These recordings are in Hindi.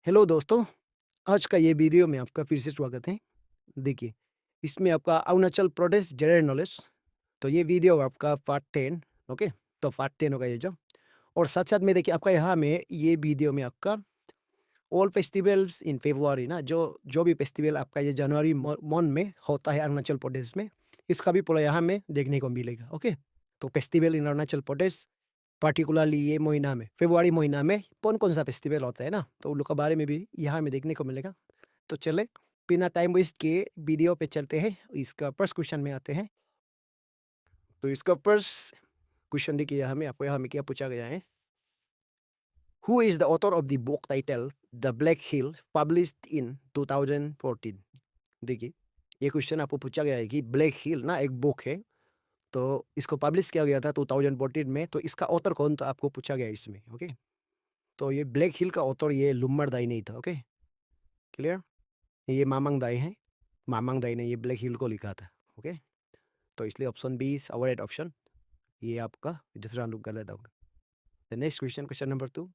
हेलो दोस्तों, आज का ये वीडियो में आपका फिर से स्वागत है। देखिए, इसमें आपका अरुणाचल प्रदेश जनरल नॉलेज, तो ये वीडियो आपका पार्ट 10, ओके? तो पार्ट 10 होगा ये जो। और साथ-साथ में देखिए आपका यहाँ में ये वीडियो में आपका ऑल फेस्टिवल्स इन फेब्रुअरी ना, जो जो भी फेस्टिवल आपका ये जनवरी मंथ में होता है अरुणाचल प्रदेश में, इसका भी पूरा यहाँ में देखने को मिलेगा, ओके? तो festival in Arunachal Pradesh particularly ये महीना में, फ़रवरी महीना में कौन-कौन सा फेस्टिवल होता है ना, तो उन लोग के बारे में भी यहाँ में देखने को मिलेगा। तो चलें, बिना टाइम वेस्ट किए वीडियो पे चलते हैं, इसका फर्स्ट क्वेश्चन में आते हैं। तो इसका फर्स्ट क्वेश्चन देखिए यहाँ में क्या पूछा गया है? Who is the author of the book title the black hill published in 2014? देखिए, ये क्वेश्चन आपको पूछा गया है कि ब्लैक हिल ना एक बुक है, तो इसको पब्लिश किया गया था 2014 में, तो इसका ऑथर कौन था आपको पूछा गया है इसमें, ओके? तो ये ब्लैक हिल का ऑथर ये लुम्मर दाई नहीं था, ओके? क्लियर? ये मामांग दाई हैं, मामांग दाई ने ये ब्लैक हिल को लिखा था, ओके? तो इसलिए option B is our right option. ये आपका दूसरा लोग गलत होगा। The next question, question number 2,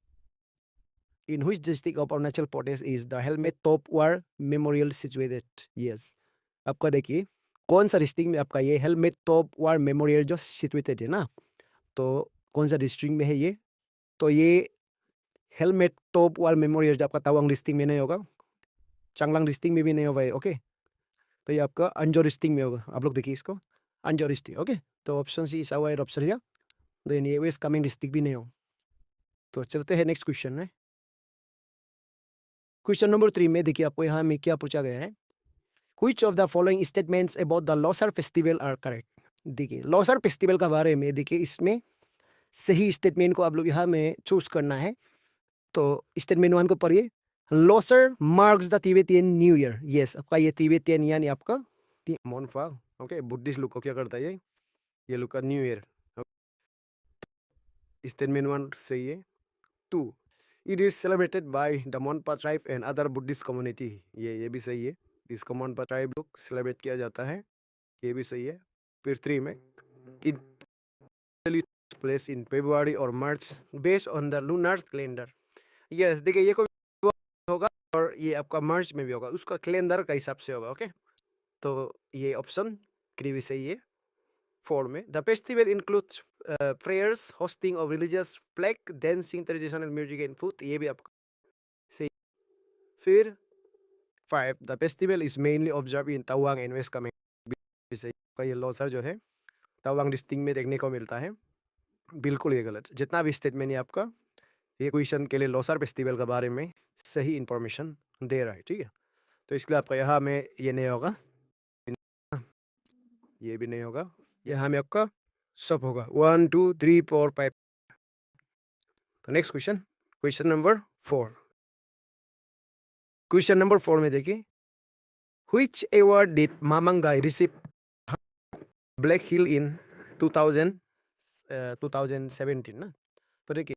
in which district of Arunachal Pradesh is the helmet top war memorial situated? Yes, आपका देखिए कौन-सा डिस्ट्रिक्ट में आपका ये हेलमेट टॉप वार मेमोरियल जो सिचुएटेड है ना, तो कौन-सा डिस्ट्रिक्ट में है ये? तो ये हेलमेट टॉप वार मेमोरियल जो आपका तवांग डिस्ट्रिक्ट में नहीं होगा, चांगलांग डिस्ट्रिक्ट में भी नहीं होगा ये, ओके? तो ये आपका अंजो डिस्ट्रिक्ट में होगा। आप लोग देखिए इसको, अंजो डिस्ट्रिक्ट, ओके? तो option C is our right option here. Then ये वेस्ट कामेंग डिस्ट्रिक्ट भी नहीं हो। तो चलते हैं नेक्स्ट क्वेश्चन में। क्वेश्चन नंबर 3 में देखिए आपको यहाँ में क्या पूछा गया है? Which of the following statements about the Losar festival are correct? देखिए, लोसर फेस्टिवल के बारे में देखिए इसमें सही स्टेटमेंट को आप लोग यहाँ में चूज़ करना है। तो स्टेटमेंट 1 को पढ़िए। Losar marks the Tibetan new year. Yes, आपका ये तिब्बतियन यानी आपका मोनफा, ओके? बुद्धिस्ट लोग को क्या करता है ये लोग का न्यू ईयर। स्टेटमेंट 1 सही है। 2, it is celebrated by the Monpa tribe and other Buddhist community. ये भी सही है। इसको मोनपा ट्राइब लोग सेलिब्रेट किया जाता है, ये भी सही है। फिर 3 में, इट प्लेस इन फेब्रुअरी और March based on the lunar calendar. Yes, देखिए ये कोई होगा और ये आपका मार्च में भी होगा, उसका कैलेंडर का हिसाब से होगा, ओके? तो ये ऑप्शन क्री भी सही है। 4 में, the festival includes prayers, hosting of religious flag, dancing, traditional music and food, ये भी आपका सही। फिर 5, the festival is mainly observe in Tawang and west Kameng, भी सही। का ये लोसर जो है तवांग डिस्ट्रिक्ट में देखने को मिलता है, बिल्कुल ये गलत। जितना भी स्टेटमेंट है आपका, ये क्वेश्चन के लिए लोसर फेस्टिवल के बारे में सही इंफॉर्मेशन दे रहा है, ठीक है? तो इसके लिए आपका यहाँ में ये नहीं होगा, ये भी नहीं होगा, यहाँ में आपका सब होगा 1 2 3 4 5। तो next question, question number 4। Question number 4 में देखिए, which award did Mamang Dai receive black hill in 2000 2017 ना? तो देखिए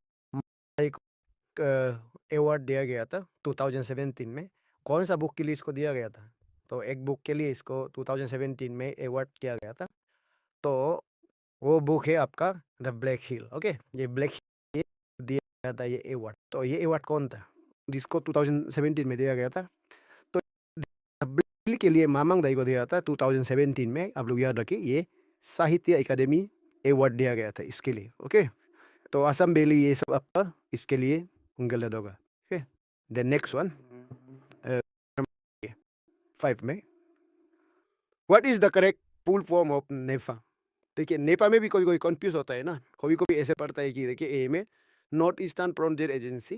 एक अवार्ड दिया गया था 2017 में। कौन सा बुक के लिए इसको दिया गया था? तो एक बुक के लिए इसको 2017 में अवार्ड किया गया था। तो वो बुक है आपका द ब्लैक हिल, ओके? ये ब्लैक हिल दिया गया था ये अवार्ड। तो ये अवार्ड कौन था जिसको 2017 में दिया गया था? तो द ब्लैक हिल के लिए मामांग दाई को दिया था 2017 में। आप लोग याद रखिए, ये साहित्य अकादमी अवार्ड दिया गया था इसके लिए, ओके? तो असम वैली ये सब आपका इसके लिए गलत होगा, ओके? द नेक्स्ट वन, 5 में, what is the correct full form of NEFA? देखिए, नेपा में भी कोई कोई कंफ्यूज होता है ना, कभी कभी ऐसे पड़ता है कि देखिए ए में नॉर्थ ईस्टर्न फ्रंटियर एजेंसी,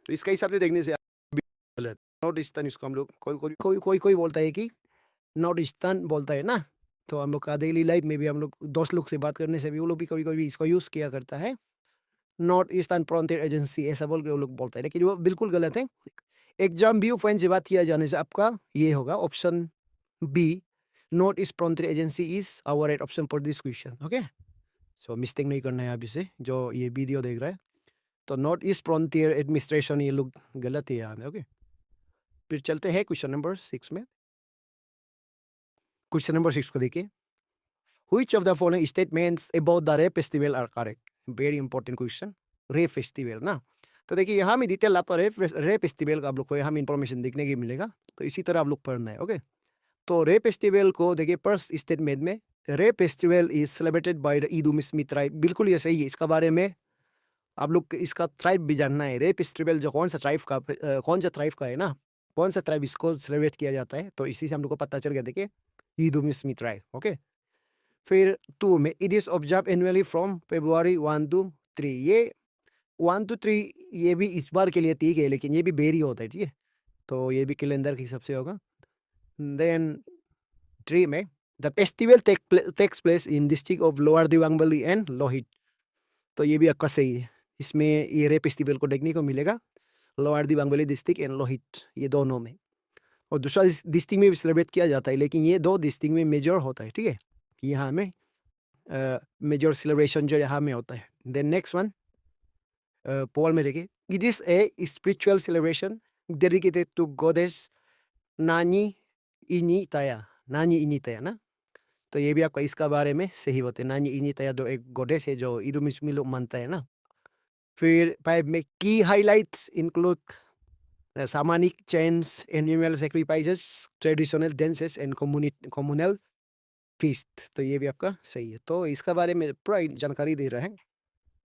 तो इसका हिसाब से देखने से आप भी गलत। नॉर्थ ईस्टर्न इसको हम लोग कोई बोलता है कि नॉर्थ ईस्टर्न बोलता है ना, तो हम लोग का डेली लाइफ में भी हम लोग दोस्त लोग से बात करने से भी वो लोग भी कभी कभी इसको यूज़ किया करता है, नॉर्थ ईस्टर्न फ्रंटियर एजेंसी ऐसा बोल के वो लोग बोलते हैं, लेकिन वो बिल्कुल गलत है। एग्जाम व्यू पॉइंट से बात किया जाने से आपका ये होगा option B, north east frontier agency is our right option for this question, okay? So mistake नहीं करना है अभी से जो ये वीडियो देख रहा है। तो नॉर्थ ईस्ट फ्रंटियर एडमिनिस्ट्रेशन ये लोग गलत है यहाँ में, ओके? फिर चलते हैं क्वेश्चन नंबर 6 में। क्वेश्चन नंबर 6 को देखिए, which of the following statements about the Reh festival are correct? Very important question. Reh festival ना, तो देखिए यहाँ में डिटेल आपका रे फेस्टिवल का आप लोग को यहाँ में इंफॉर्मेशन देखने की मिलेगा, तो इसी तरह आप लोग पढ़ना है। ओके, तो रे फेस्टिवल को देखिए फर्स्ट स्टेटमेंट में रे festival is celebrated by the इदुमिसमी tribe, बिल्कुल ये सही है। इसका बारे में आप लोग को इसका ट्राइब भी जानना है। रे फेस्टिवल जो कौन सा ट्राइब का है ना, कौन सा ट्राइब इसको सेलिब्रेट किया जाता है, तो इसी से हम लोग को पता चल गया। देखिए इदुमिसमी ट्राइब। ओके, फिर 2 में it is observe annually from February 1 to 3, ये 1 to 3 ये भी इस बार के लिए ठीक है, लेकिन ये भी बेरी होता है, ठीक है, तो ये भी कैलेंडर के हिसाब से होगा। देन 3 में the festival takes place in district of lower Dibang valley and Lohit, तो ये भी आपका सही है। इसमें ये रे फेस्टिवल को देखने को मिलेगा lower Dibang valley district and Lohit, ये दोनों में। और दूसरा डिस्ट्रिक्ट में भी सेलिब्रेट किया जाता है, लेकिन ये 2 डिस्ट्रिक्ट में मेजर होता है, ठीक है, यहाँ में मेजर सेलिब्रेशन जो यहाँ में होता है। देन नेक्स्ट वन पॉल में देखिए it is a spiritual celebration dedicated to goddess Nani इनी ताया, नानी इनी ताया ना, तो ये भी आपका इसका बारे में सही होते हैं। नानी इनी ताया जो एक गॉडेस है जो इदुमिसमी लोग मानता है ना। फिर 5 में की highlights include shamanic chants, animal sacrifices, traditional dances and communal feast, तो ये भी आपका सही है। तो इसका बारे में पूरा जानकारी दे रहे हैं,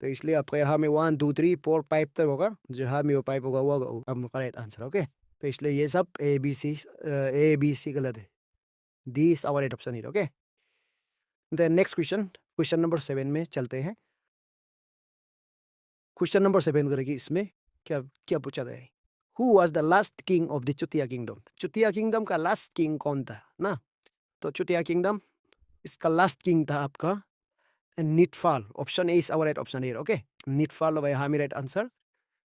तो इसलिए आपका यहाँ में 1 2 3 4 5 तक होगा, जहाँ में वो 5 होगा वो आपका राइट आंसर। ओके, तो इसलिए ये सब ए बी सी गलत है, D is our right option है। Okay, then next question number 7 में चलते हैं। क्वेश्चन नंबर 7 करेगी, इसमें क्या क्या पूछा गया है, who was the last king of the Chutia kingdom, Chutia kingdom का लास्ट किंग कौन था ना, तो चुतिया किंगडम इसका लास्ट किंग था आपका Nitipal, option A is our right option है। ओके, निटफाल होगा यहाँ में राइट आंसर,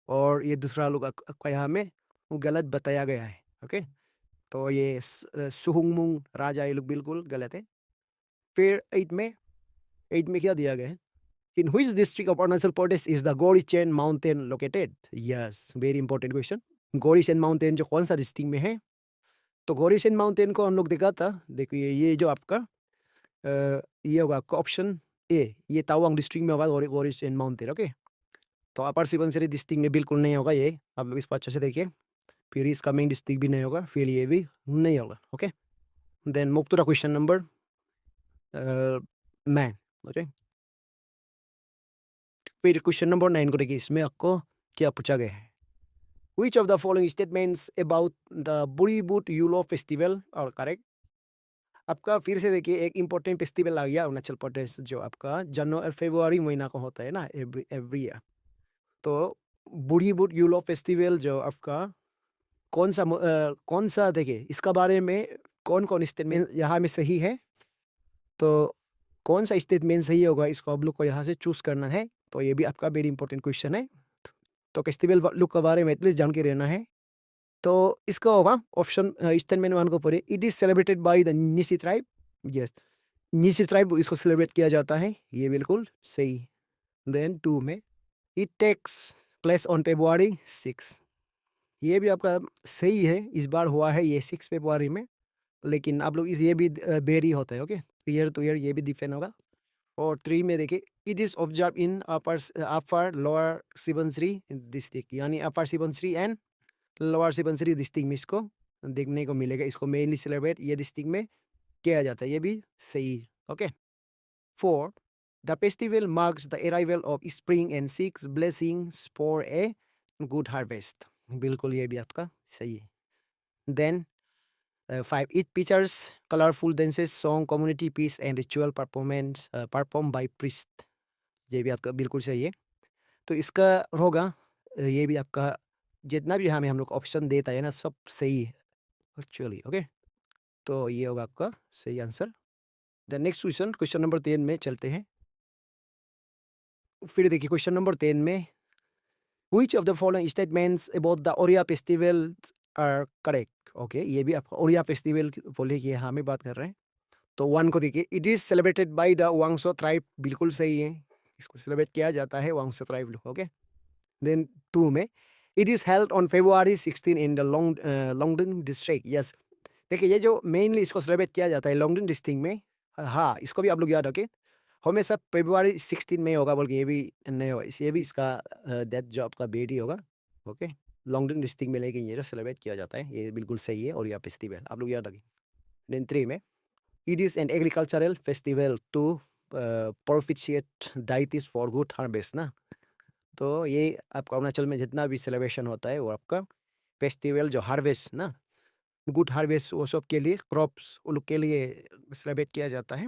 और ये दूसरा लोग आपका यहाँ में वो गलत बताया गया है। ओके, तो ये सुहुंगमुंग राजा ये लोग बिल्कुल गलत है। फिर 8 में क्या दिया गया है, in which district of Arunachal Pradesh is the Gorichen mountain located, yes very important question. Gorichen mountain जो कौन सा डिस्ट्रिक्ट में है, तो गोरीचेन माउंटेन को हम लोग देखा था, देखिए ये जो आपका ये होगा आपका ऑप्शन ए, ये तावांग डिस्ट्रिक्ट में होगा गोरीचेन माउंटेन। ओके, तो अपर सुबनसिरी डिस्ट्रिक्ट में बिल्कुल नहीं होगा ये, आप लोग इसको अच्छे से देखिए। फिर इसका मेन डिस्ट्रिक्ट भी नहीं होगा, फिर ये भी नहीं होगा। ओके, देन मुक्तुरा क्वेश्चन नंबर 9। ओके, फिर क्वेश्चन नंबर 9 को देखिए, इसमें आपको क्या पूछा गया है, Which of the following statements about the Buribut Yulo festival are correct? आपका फिर से देखिए एक इम्पोर्टेंट फेस्टिवल आ गया अरुणाचल प्रदेश, जो आपका फरवरी महीना को होता है ना एवरी ईयर। तो बुरीबुट यूलो फेस्टिवल जो आपका कौन सा देखिए इसका बारे में कौन कौन स्टेटमेंट यहाँ में सही है, तो कौन सा स्टेटमेंट सही होगा इसको आप लोग को यहाँ से चूज करना है। तो ये भी आपका वेरी इंपॉर्टेंट क्वेश्चन है, तो फेस्टिवल लुक के बारे में एटलीस्ट जान के रहना है। तो इसका होगा ऑप्शन स्टेटमेंट 1 को पढ़े, it is celebrated by the Nyishi tribe, yes Nyishi tribe इसको सेलिब्रेट किया जाता है, ये बिल्कुल सही। देन 2 में it takes place on February 6, ये भी आपका सही है, इस बार हुआ है ये 6 फरवरी में, लेकिन आप लोग ये भी बेरी होता है। ओके, ईयर टू ईयर ये भी डिफरेंट होगा। और 3 में देखिए it is observe in upper lower Subansiri district, यानी upper Subansiri and lower Subansiri district में इसको देखने को मिलेगा, इसको मेनली सेलिब्रेट ये डिस्ट्रिक्ट में किया जाता है, ये भी सही। Okay, 4 the festival marks the arrival of spring and seeks blessings for a good harvest, बिल्कुल ये भी आपका सही है। Then 5 it features colorful dances, song, community peace and ritual performance performed by priest, ये भी आपका बिल्कुल सही है। तो इसका होगा ये भी आपका जितना भी हमें हम लोग ऑप्शन देता है ना सब सही है एक्चुअली। ओके, तो ये होगा आपका सही answer. The next question number 10 में चलते हैं। फिर देखिए क्वेश्चन नंबर 10 में Which of the following statements about the Oria festival are correct? Okay, ये भी आपका ओरिया फेस्टिवल बोले कि हमें बात कर रहे हैं। तो 1 को देखिए it is celebrated by the Wancho tribe, बिल्कुल सही है, इसको सेलिब्रेट किया जाता है वांगसो ट्राइब लोग। ओके, देन 2 में it is held on February 16 in the Longding district, yes देखिए ये जो मेनली इसको सेलिब्रेट किया जाता है लोंगडिंग डिस्ट्रिक्ट में, हाँ इसको भी आप लोग याद रखें, हमेशा February 16 में होगा बोल के ये भी नहीं होगा, ये भी इसका डेथ जो आपका बेटी होगा ओके। लॉन्गडिंग डिस्ट्रिक्ट में लेकिन ये सेलिब्रेट किया जाता है, ये बिल्कुल सही है। और यह फेस्टिवल आप लोग याद रखें। देन 3 में it is an agricultural festival to propitiate deities for good harvest ना। तो ये आपका अरुणाचल में जितना भी सेलिब्रेशन होता है वो आपका फेस्टिवल जो हार्वेस्ट ना, गुड हार्वेस्ट वो सब के लिए, क्रॉप्स उन लोग के लिए सेलिब्रेट किया जाता है।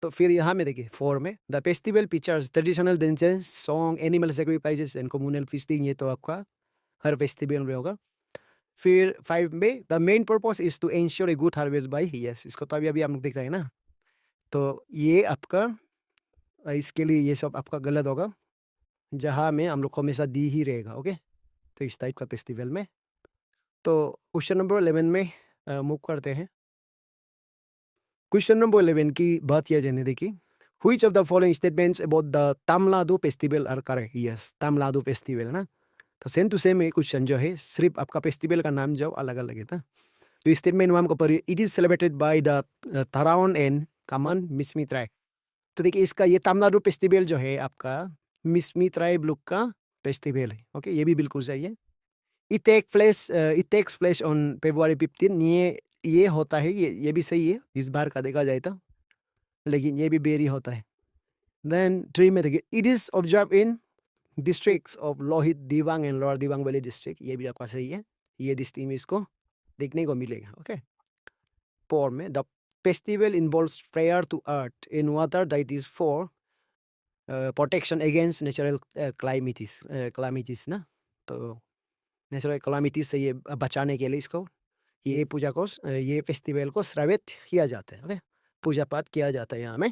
तो फिर यहाँ में देखिए 4 में the festival features traditional dances, song, animal sacrifices and communal feasting. ये तो आपका हर फेस्टिवल में होगा। फिर 5 में the main purpose is to ensure a good harvest by, yes इसको तो अभी अभी हम लोग देखते हैं ना। तो ये आपका इसके लिए ये सब आपका गलत होगा, जहाँ में हम लोग को हमेशा दी ही रहेगा। ओके, तो इस टाइप का फेस्टिवल में। तो क्वेश्चन नंबर 11 में मूव करते हैं। क्वेश्चन नंबर 11 की बात किया जाने देखिए, which of the following statements about the Tamladu festival are correct. Yes, Tamladu festival ना। तो सेम टू सेम क्वेश्चन जो है, सिर्फ आपका फेस्टिवल का नाम जो अलग अलग है था। तो स्टेटमेंट वन को पढ़िए, it is celebrated by the Taraon and Kaman Mishmi tribe. तो देखिए इसका ये तमिलनाडु फेस्टिवल जो है आपका मिसमी ट्राइब लोग का फेस्टिवल है। ओके, ये भी बिल्कुल सही है। It takes place on February 15। ये होता है, ये भी सही है इस बार का देखा जाए तो, लेकिन ये भी बेरी होता है। देन 3 में देखिए, it is observe in districts of Lohit, Dibang and lower Dibang valley district. ये भी आपका सही है, ये डिस्ट्रिक्ट में इसको देखने को मिलेगा। ओके। 4 में the festival involves prayer to earth in water that is for protection against natural calamities ना। तो नेचुरल क्लाइमिटीज से ये बचाने के लिए इसको ये पूजा को ये फेस्टिवल को सेलिब्रेट किया जाता है। ओके, पूजा पाठ किया जाता है यहाँ में।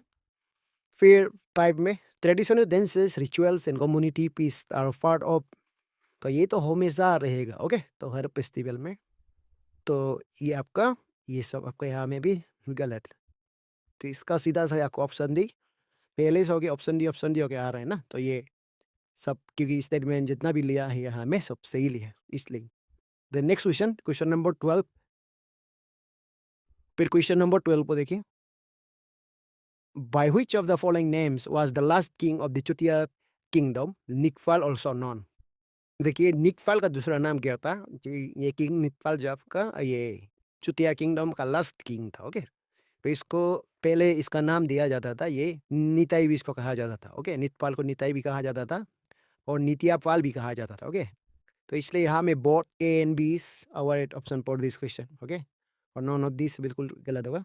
फिर 5 में traditional dances, rituals and community peace are part of. तो ये तो हमेशा रहेगा। ओके, तो हर फेस्टिवल में। तो ये आपका ये सब आपका यहाँ में भी गलत है। तो इसका सीधा सा आपको ऑप्शन डी पहले से हो गया, ऑप्शन डी होके आ रहा है ना। तो ये सब क्योंकि स्टेटमेंट जितना भी लिया है यहाँ में सब सही लिया है इसलिए। The next question, question number 12। फिर क्वेश्चन नंबर 12 को देखिए, by which of the following names was the last king of the Chutia kingdom निकफाल also known। देखिए निकफाल का दूसरा नाम क्या था, ये किंग निकफाल जो आपका ये चुतिया किंगडम का लास्ट किंग था। ओके, तो इसको पहले इसका नाम दिया जाता था, ये निताई भी इसको कहा जाता था। ओके, नितपाल को निताई भी कहा जाता था और नितियापाल भी कहा जाता था। ओके, तो इसलिए यहाँ में both A and B is our option for this question. Okay, और नॉन ऑफ दिस बिल्कुल गलत होगा।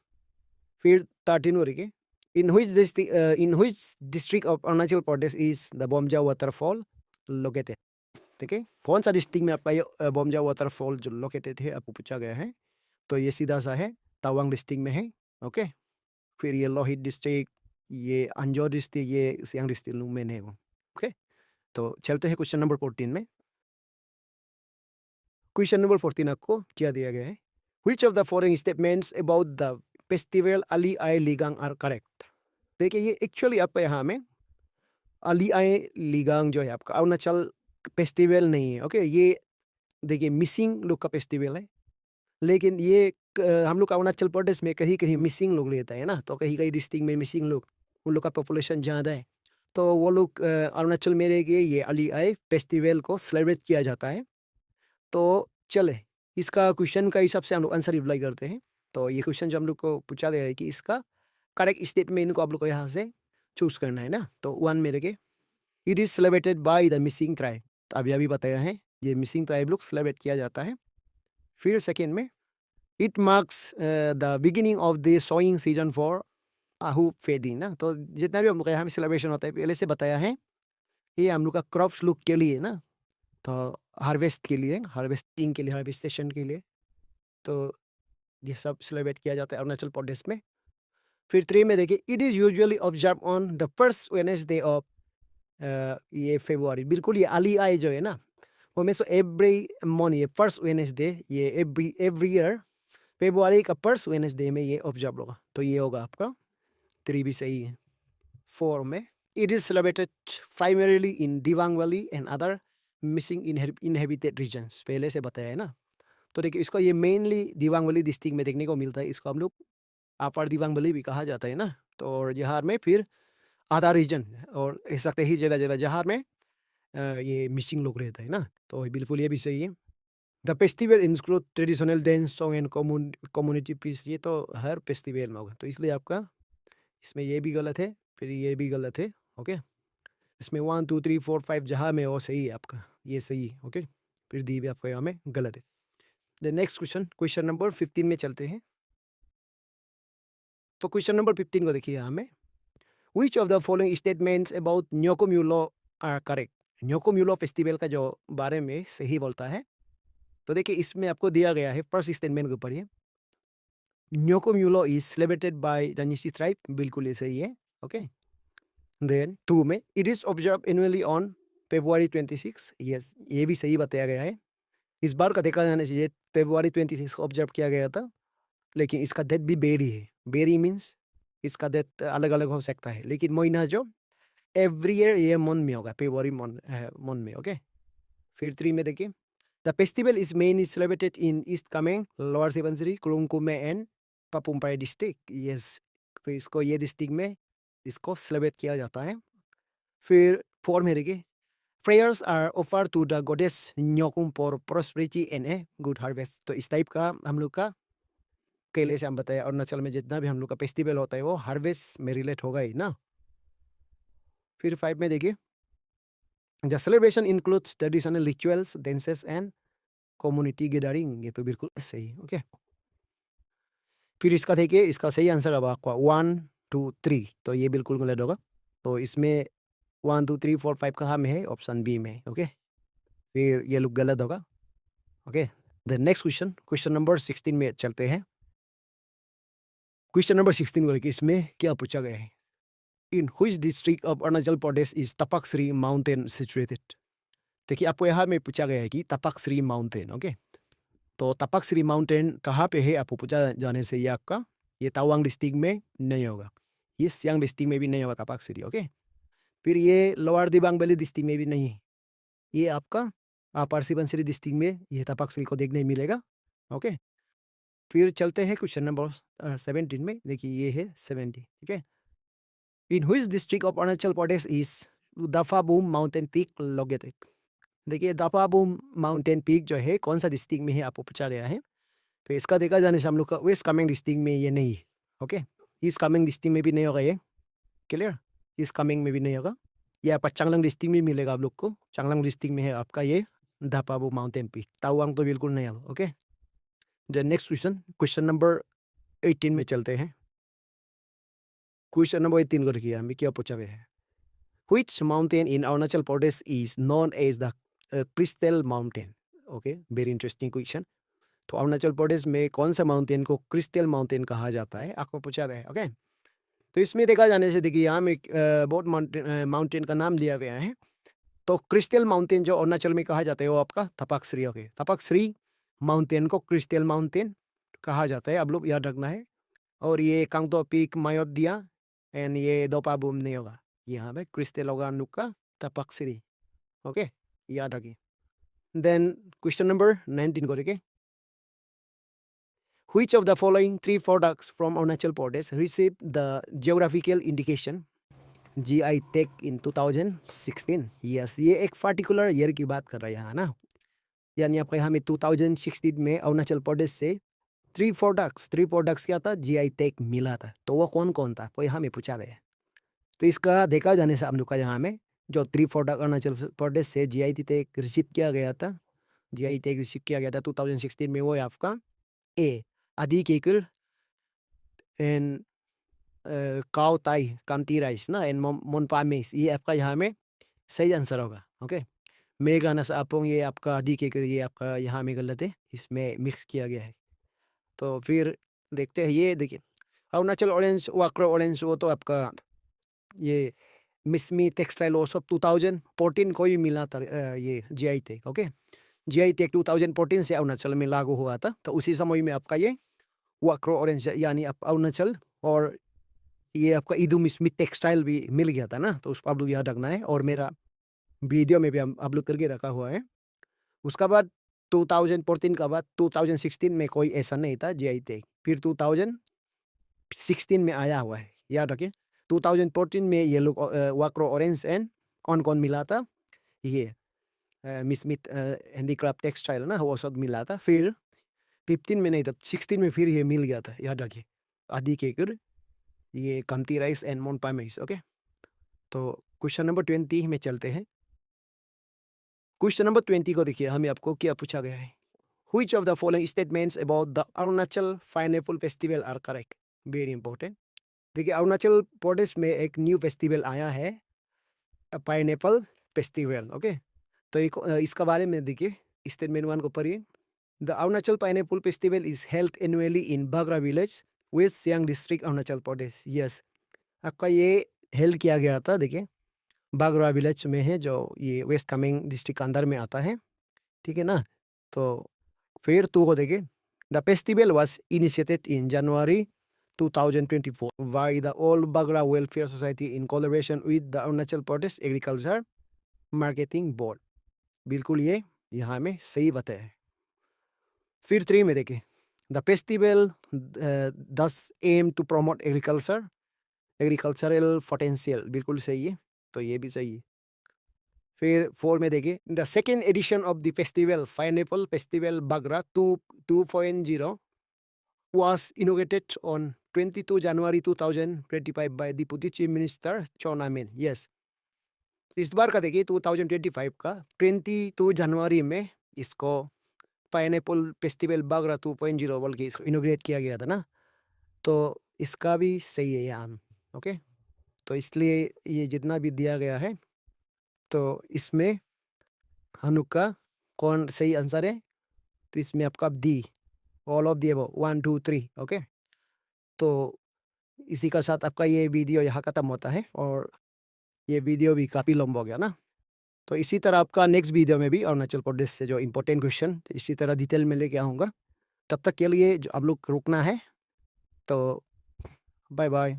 फिर 13 हो रही है, in which district of Arunachal Pradesh is the Bomja waterfall located. ठीक है, कौन सा डिस्ट्रिक्ट में आपका ये बोमजा वाटरफॉल जो लोकेटेड है आपको पूछा गया है। तो ये सीधा सा है तवांग डिस्ट्रिक्ट में है। ओके, फिर ये लोहित डिस्ट्रिक्ट, ये अंजो डिस्ट्रिक्ट, ये सियांग डिस्ट्रिक्ट में है वो। ओके, तो चलते हैं क्वेश्चन नंबर 14 में। क्वेश्चन नंबर 14 आपको क्या दिया गया है, which of the following statements about the festival Ali Ai Ligang are correct। देखिए ये एक्चुअली आपका यहाँ में अली आई लिगांग जो है आपका अरुणाचल फेस्टिवल नहीं है। ओके, ये देखिए मिसिंग लोग का फेस्टिवल है, लेकिन ये हम लोग अरुणाचल प्रदेश में कहीं कहीं मिसिंग लोग लेता है ना। तो कहीं कहीं डिस्ट्रिक्ट में मिसिंग लोग, उन लोग का पॉपुलेशन ज़्यादा है, तो वो लोग अरुणाचल में रह के ये अली आई फेस्टिवल को सेलिब्रेट किया जाता है। तो चले इसका क्वेश्चन का हिसाब से हम लोग आंसर रिप्लाई करते हैं। तो ये क्वेश्चन जो हम लोग को पूछा गया है कि इसका करेक्ट स्टेटमेंट को आप लोग को यहाँ से चूज करना है ना। तो 1 में रखे, it is celebrated by the missing tribe. अभी बताया है ये मिसिंग ट्राइब लोग सेलिब्रेट किया जाता है। फिर सेकेंड में, it marks the beginning of the sowing season for Ahu Phedi ना। तो जितना भी हम लोग यहाँ में सेलिब्रेशन होता है पहले से बताया है, ये हम लोग का क्रॉप्स लुक के लिए ना, तो हार्वेस्ट के लिए, हार्वेस्टिंग के लिए, हार्वेस्टेशन के लिए। तो ये सब सेलिब्रेट किया जाता है अरुणाचल प्रदेश में। फिर 3 में देखिए, it is usually observe on the first Wednesday of ये फरवरी। बिल्कुल ये अली आई जो है ना, वो में सो एवरी मॉर्निंग ये फर्स्ट वेडनेसडे, ये एवरी ईयर फरवरी का फर्स्ट वेडनेसडे में ये ऑब्जर्व होगा। तो ये होगा आपका 3 भी सही है। 4 में, it is celebrated primarily in Dibang valley and other Mishing inhabited regions. पहले से बताया है ना। तो देखिए इसको ये मेनली दिबांग वैली डिस्ट्रिक्ट में देखने को मिलता है। इसको हम लोग अपर दिबांग वैली भी कहा जाता है ना। तो और यहाँ में फिर आधा रीजन और कह सकते ही जगह जगह जहाँ में ये मिसिंग लोग रहता है ना, तो बिल्कुल ये भी सही है। The festival include traditional dance song and community peace, ये तो हर फेस्टिवल में होगा, तो इसलिए आपका इसमें ये भी गलत है, फिर ये भी गलत है। ओके, इसमें 1 2 3 4 5 जहाँ में वो सही है आपका, ये सही है। ओके, फिर दी भी आपका यहाँ में गलत है। द नेक्स्ट क्वेश्चन नंबर 15 में चलते हैं। तो क्वेश्चन नंबर 15 को देखिए यहाँ में, which of the following statements about Nyokum Yullo are correct. Nyokum Yullo festival का जो बारे में सही बोलता है, तो देखिए इसमें आपको दिया गया है फर्स्ट स्टेटमेंट के ऊपर ये, Nyokum Yullo is celebrated by the Nyishi tribe, बिल्कुल ये सही है। ओके, देन 2 में it is observe annually on February 26, yes ये भी सही बताया गया है। इस बार का देखा जाने चाहिए February 26 को ऑब्जर्व किया गया था, लेकिन इसका डेट भी बेरी है। बेरी मीन्स इसका डेट अलग अलग हो सकता है, लेकिन महीना जो एवरी ईयर ये मंथ में होगा, फेब्रुआरी मंथ में। ओके, फिर 3 में देखिए, the festival is mainly celebrated in east Kameng, lower Subansiri, कुरुंगकुमे and Papum Pare district. Yes, तो इसको ये डिस्ट्रिक्ट में इसको सेलिब्रेट किया जाता है। फिर 4 में देखिए, prayers are offered to the goddess Nyokung for prosperity and a good harvest। तो इस टाइप का हम लोग का पहले से हम बताया, अरुणाचल में जितना भी हम लोग का फेस्टिवल होता है वो हार्वेस्ट में रिलेट होगा ही ना। फिर 5 में देखिए, the celebration includes traditional rituals, dances and community gathering, ये तो बिल्कुल सही। ओके, फिर इसका देखिए, इसका सही आंसर अब आपका 1 2 3, तो ये बिल्कुल गलत होगा। तो इसमें 1 2 3 4 5 कहाँ में है, ऑप्शन बी में। ओके, फिर ये लोग गलत होगा। Okay, the next question number 16 में चलते हैं। क्वेश्चन नंबर 16 को लेकर इसमें क्या पूछा गया है, in which district of Arunachal Pradesh is Tapkashri mountain situated. देखिए आपको यहाँ में पूछा गया है कि तपकश्री माउंटेन। ओके, तो तपकश्री माउंटेन कहाँ पे है आपको पूछा जाने से ये आपका, ये तवांग डिस्ट्रिक्ट में नहीं होगा, ये सियांग डिस्ट्रिक्ट में भी नहीं होगा तपकश्री। ओके, फिर ये लोअर दिबांग वैली डिस्ट्रिक्ट में भी नहीं है, ये आपका अपर सुबनसिरी डिस्ट्रिक्ट में ये तपकश्री को देखने मिलेगा। ओके, फिर चलते हैं क्वेश्चन नंबर 17 में। देखिए ये है 70। ठीक है, in which district of Arunachal Pradesh is Daphabum mountain peak located. देखिए दफाबूम माउंटेन पीक जो है कौन सा डिस्ट्रिक्ट में है आपको पूछा गया है, तो इसका देखा जाने से हम लोग का वेस्ट कामेंग डिस्ट्रिक्ट में ये नहीं है। ओके, ईस्ट कामेंग डिस्ट्रिक्ट में भी नहीं होगा ये, क्लियर, ईस्ट कामेंग में भी नहीं होगा। ये आपका चांगलांग डिस्ट्रिक्ट में मिलेगा आप लोग को, चांगलांग डिस्ट्रिक्ट में है आपका ये दफाबूम माउंटेन पीक, तावांग तो बिल्कुल नहीं होगा। Okay, the next question number 18 में चलते हैं। क्वेश्चन नंबर 18 को देखिए हमें क्या पूछा गया है, which mountain in Arunachal Pradesh is known as the crystal mountain. Okay, very interesting question. तो अरुणाचल प्रदेश में कौन सा माउंटेन को क्रिस्टल माउंटेन कहा जाता है आपको पूछा गया है। ओके, तो इसमें देखा जाने से देखिए यहाँ में बहुत माउंटेन का नाम दिया गया है। तो क्रिस्टल माउंटेन जो अरुणाचल में कहा जाता है वो आपका थपकश्री। ओके, थपकश्री माउंटेन को क्रिस्टल माउंटेन कहा जाता है, आप लोग याद रखना है। और ये कांगतो पीक, मायोदिया एंड ये दोपाबूम नहीं होगा, यहाँ पे क्रिस्टल होगा नुका थपकश्री। ओके, याद रखिए। देन क्वेश्चन नंबर 19 को देखिए, which of the following 3 products from Arunachal Pradesh received the geographical indication GI Tag in 2016। Yes, ये एक पर्टिकुलर ईयर की बात कर रहा है यहाँ ना, यानी आपका यहाँ में 2016 में अरुणाचल प्रदेश से 3 प्रोडक्ट्स क्या था, GI टैग मिला था। तो वो कौन कौन था वो यहाँ में पूछा गया है। तो इसका देखा जाने से हम लोग का यहाँ में जो 3 प्रोडक्ट अरुणाचल प्रदेश से GI टैग रिसीव किया गया था, GI टैग रिसीव किया गया था 2016 में, वो है आपका ए आदि केकुल एंड काउ ताई कांती राइस ना एंड मोनपा मेस, ये आपका यहाँ में सही आंसर होगा। ओके, मेघाना सापोंग ये आपका आदि केकुल, ये आपका यहाँ में गलत है, इसमें मिक्स किया गया है। तो फिर देखते हैं, ये देखिए अरुणाचल ऑरेंज, वाक्रो ऑरेंज, वो तो आपका ये मिसमी टेक्सटाइल वो सब 2014 को ही मिला था ये GI tag. Okay, GI tag 2014 से अरुणाचल में लागू हुआ था, तो उसी समय में आपका ये वाक्रो ऑरेंज यानी आप अरुणाचल और ये आपका इदू मिसमी टेक्सटाइल भी मिल गया था ना, तो उसको आप लोग याद रखना है। और मेरा वीडियो में भी हम अपलोड करके रखा हुआ है। उसका बाद 2014 का बाद 2016 में कोई ऐसा नहीं था GI टैग, फिर 2016 में आया हुआ है, याद रखिए। 2014 में ये लोग वाक्रो ऑरेंज एंड ऑन कौन मिला था, ये मिस्मित हैंडीक्राफ्ट टेक्सटाइल ना वो सब मिला था। फिर 15 में नहीं था, 16 में फिर ये मिल गया था, याद रखिए। आदि केकर, ये Khamti rice and Monpa mess. Okay, तो क्वेश्चन नंबर 20 में चलते हैं। क्वेश्चन नंबर 20 को देखिए, हमें आपको क्या पूछा गया है। Which of the following statements about the Arunachal pineapple festival are correct? Very important. देखिए, अरुणाचल प्रदेश में एक न्यू फेस्टिवल आया है, पाइनएप्पल फेस्टिवल। ओके, तो इसका बारे में देखिए, स्टेटमेंट 1 को पढ़िए। The Arunachal pineapple festival is held annually in Bagra village, west Siang district, Arunachal Pradesh. Yes, आपका ये हेल्ड किया गया था, देखिए बागरा विलेज में है, जो ये वेस्ट कामेंग डिस्ट्रिक्ट के अंदर में आता है, ठीक है ना। तो फिर 2 को देखिए, the festival was initiated in January 2024 by the All Bagra Welfare Society in collaboration with the Arunachal Pradesh agriculture marketing board. बिल्कुल ये यहाँ में सही बताया है। फिर 3 में देखिए, the festival does aim to promote agricultural potential. बिल्कुल सही है, तो ये भी सही है। फिर 4 में देखिए, the second edition of the festival pineapple festival Bagra 2.0 was inaugurated on 22 January 2025 by Deputy Chief Minister Chona Min। Yes, इस बार का देखिए 2025 का 22 जनवरी में इसको पाइनएप्पल फेस्टिवल बागरा 2.0 बोल के इसको इनोग्रेट किया गया था ना, तो इसका भी सही है यहाँ। ओके, तो इसलिए ये जितना भी दिया गया है, तो इसमें हनुक का कौन सही आंसर है, तो इसमें आपका D, all of the above 1 2 3। Okay, तो इसी का साथ आपका ये वीडियो यहाँ खत्म होता है, और ये वीडियो भी काफ़ी लंबा हो गया ना। तो इसी तरह आपका नेक्स्ट वीडियो में भी अरुणाचल प्रदेश से जो इम्पोर्टेंट क्वेश्चन इसी तरह डिटेल में लेके आऊँगा। तब तक के लिए जो आप लोग रुकना है, तो बाय बाय।